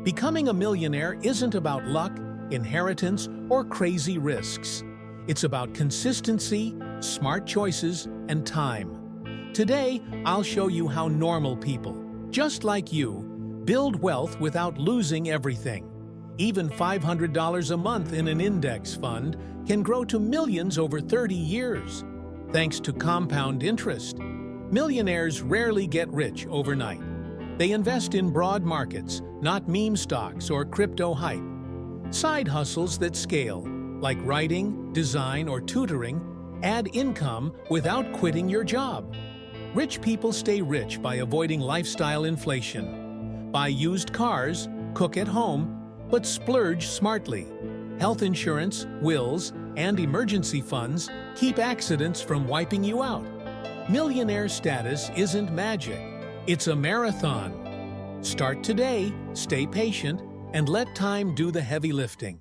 Becoming a millionaire isn't about luck, inheritance, or crazy risks. It's about consistency, smart choices, and time. Today, I'll show you how normal people, just like you, build wealth without losing everything. Even $500 a month in an index fund can grow to millions over 30 years, thanks to compound interest. Millionaires rarely get rich overnight. They invest in broad markets, not meme stocks or crypto hype. Side hustles that scale, like writing, design, or tutoring, add income without quitting your job. Rich people stay rich by avoiding lifestyle inflation. Buy used cars, cook at home, but splurge smartly. Health insurance, wills, and emergency funds keep accidents from wiping you out. Millionaire status isn't magic. It's a marathon. Start today, stay patient, and let time do the heavy lifting.